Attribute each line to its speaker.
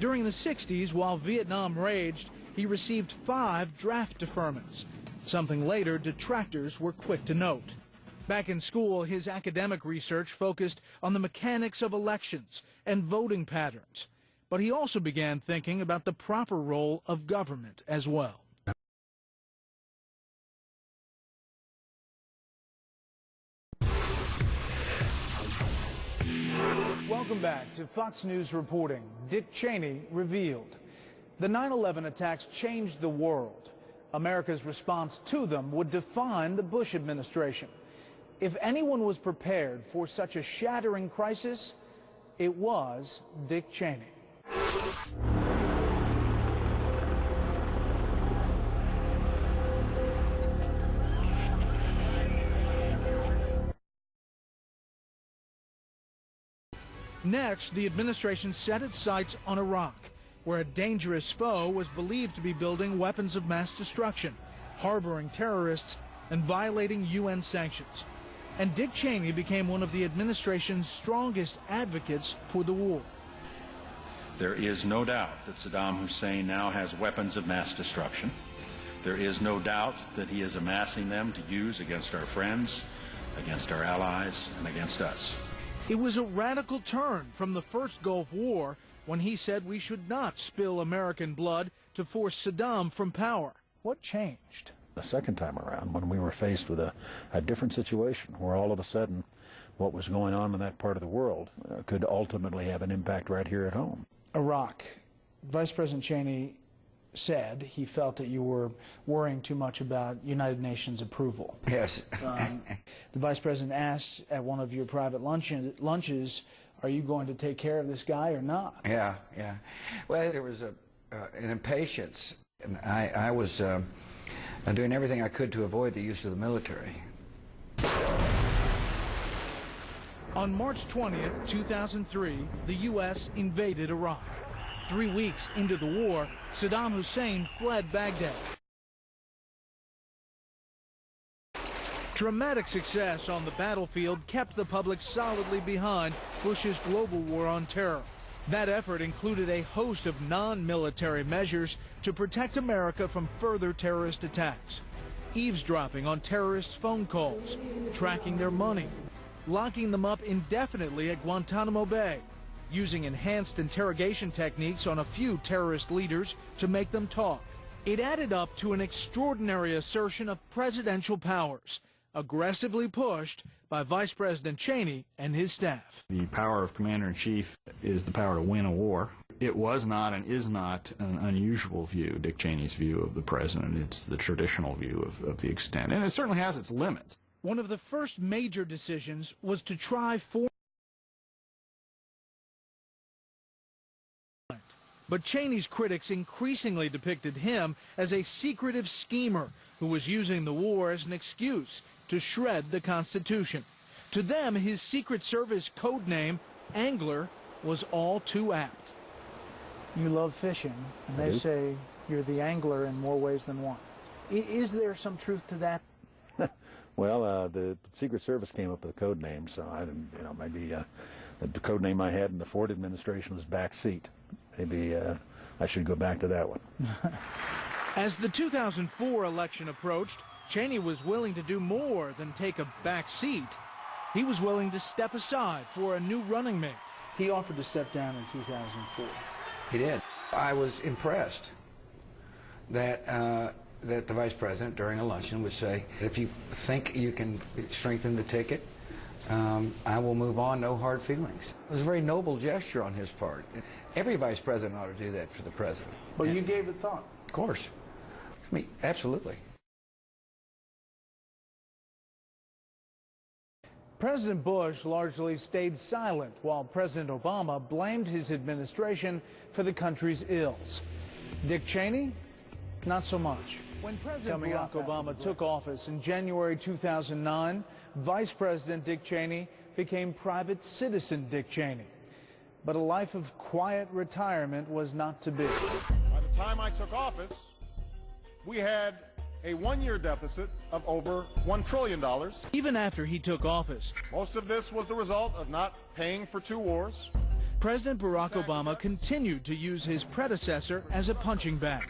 Speaker 1: During the 60s, while Vietnam raged, he received 5 draft deferments, something later detractors were quick to note. Back in school, his academic research focused on the mechanics of elections and voting patterns. But he also began thinking about the proper role of government as well. Welcome back to Fox News reporting. Dick Cheney revealed. The 9/11 attacks changed the world. America's response to them would define the Bush administration. If anyone was prepared for such a shattering crisis, it was Dick Cheney. Next, the administration set its sights on Iraq, where a dangerous foe was believed to be building weapons of mass destruction, harboring terrorists, and violating UN sanctions. And Dick Cheney became one of the administration's strongest advocates for the war.
Speaker 2: There is no doubt that Saddam Hussein now has weapons of mass destruction. There is no doubt that he is amassing them to use against our friends, against our allies, and against us.
Speaker 1: It was a radical turn from the first Gulf War, when he said we should not spill American blood to force Saddam from power. What changed?
Speaker 3: The second time around, when we were faced with a different situation, where all of a sudden what was going on in that part of the world could ultimately have an impact right here at home.
Speaker 1: Iraq. Vice President Cheney said he felt that you were worrying too much about United Nations approval.
Speaker 4: Yes.
Speaker 1: The Vice President asked at one of your private lunches, are you going to take care of this guy or not?
Speaker 4: Yeah. Well, there was an impatience, and I was doing everything I could to avoid the use of the military.
Speaker 1: On March 20th, 2003, the U.S. invaded Iraq. 3 weeks into the war, Saddam Hussein fled Baghdad. Dramatic success on the battlefield kept the public solidly behind Bush's global war on terror. That effort included a host of non-military measures to protect America from further terrorist attacks. Eavesdropping on terrorists' phone calls, tracking their money, locking them up indefinitely at Guantanamo Bay, using enhanced interrogation techniques on a few terrorist leaders to make them talk. It added up to an extraordinary assertion of presidential powers, aggressively pushed by Vice President Cheney and his staff.
Speaker 5: The power of commander-in-chief is the power to win a war. It was not and is not an unusual view, Dick Cheney's view of the president. It's the traditional view of the extent, and it certainly has its limits.
Speaker 1: One of the first major decisions was to try But Cheney's critics increasingly depicted him as a secretive schemer who was using the war as an excuse to shred the Constitution. To them, his Secret Service code name, Angler, was all too apt. You love fishing, and they say you're the angler in more ways than one. Is there some truth to that?
Speaker 3: Well, the Secret Service came up with a code name, so I didn't, maybe the code name I had in the Ford administration was backseat. Maybe I should go back to that one.
Speaker 1: As the 2004 election approached, Cheney was willing to do more than take a back seat. He was willing to step aside for a new running mate. He offered to step down in 2004.
Speaker 4: He did. I was impressed that that the vice president during a luncheon would say, if you think you can strengthen the ticket, I will move on, no hard feelings. It was a very noble gesture on his part. Every vice president ought to do that for the president.
Speaker 1: But you gave it thought?
Speaker 4: Of course. I mean, absolutely.
Speaker 1: President Bush largely stayed silent while President Obama blamed his administration for the country's ills. Dick Cheney, not so much. When President Barack Obama took office in January 2009, Vice President Dick Cheney became Private Citizen Dick Cheney. But a life of quiet retirement was not to be.
Speaker 6: By the time I took office, we had a one-year deficit of over $1 trillion.
Speaker 1: Even after he took office,
Speaker 6: most of this was the result of not paying for 2 wars.
Speaker 1: President Barack Obama continued to use his predecessor as a punching bag.